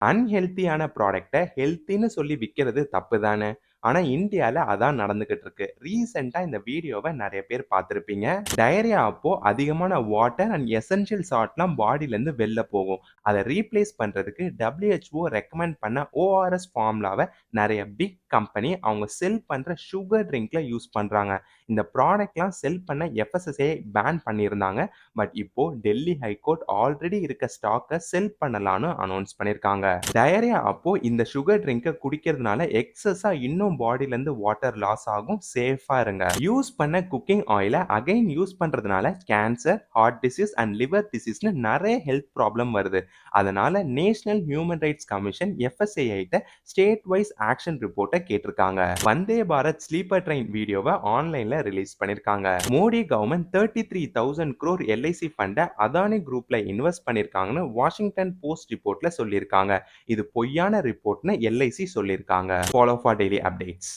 அன்ஹெல்த்தியான ப்ராடக்ட்ட ஹெல்த்தின்னு சொல்லி விக்கிறது தப்பு தானே! ஆனா இந்தியால அதான் நடந்துகிட்டு இருக்கு. ரீசென்ட்டா இந்த வீடியோவ நெறைய பேர் பார்த்திருப்பீங்க. டயரியா அப்போ அதிகமான வாட்டர் அண்ட் எசென்ஷியல் சால்ட்லாம் பாடிலருந்து வெளில போகும். அத ரீப்ளேஸ் பண்றதுக்கு WHO ரெக்கமெண்ட் பண்ண ORS ஃபார்முலாவ நெறைய பிக் கம்பெனி அவங்க செல் பண்ற சுகர் ட்ரிங்க்ல யூஸ் பண்றாங்க. இந்த ப்ராடக்ட்லாம் செல் பண்ண FSSAI பேன் பண்ணியிருந்தாங்க. பட் இப்போ டெல்லி ஹைகோர்ட் ஆல்ரெடி இருக்க ஸ்டாக்க செல் பண்ணலான்னு அனௌன்ஸ் பண்ணியிருக்காங்க. டயரியா அப்போ இந்த சுகர் ட்ரிங்க்க குடிக்கிறதுனால எக்ஸஸா இன்னும் பாடிலேருந்து வாட்டர் லாஸ் ஆகும். சேஃபா இருங்க. யூஸ் பண்ண குக்கிங் ஆயில அகைன் யூஸ் பண்றதுனால cancer, heart disease and liver டிசீஸ்னு நெறைய ஹெல்த் ப்ராப்ளம் வருது. அதனால National Human Rights Commission FSAI ட்ட ஸ்டேட் வைஸ் ஆக்ஷன் ரிப்போர்ட்ட கேட்டிருக்காங்க. வந்தே பாரத் ஸ்லீப்பர் ட்ரெயின் வீடியோவ ஆன்லைன்ல ரிலீஸ் பண்ணிருக்காங்க. மோடி கவர்மெண்ட் 33,000 crore LIC ஃபண்ட அதானி குரூப்ல இன்வெஸ்ட் பண்ணிருக்காங்கன்னு வாஷிங்டன் போஸ்ட் ரிப்போர்ட்ல சொல்லியிருக்காங்க. இது பொய்யான ரிப்போர்ட்னு LIC சொல்லியிருக்காங்க. Follow for daily updates.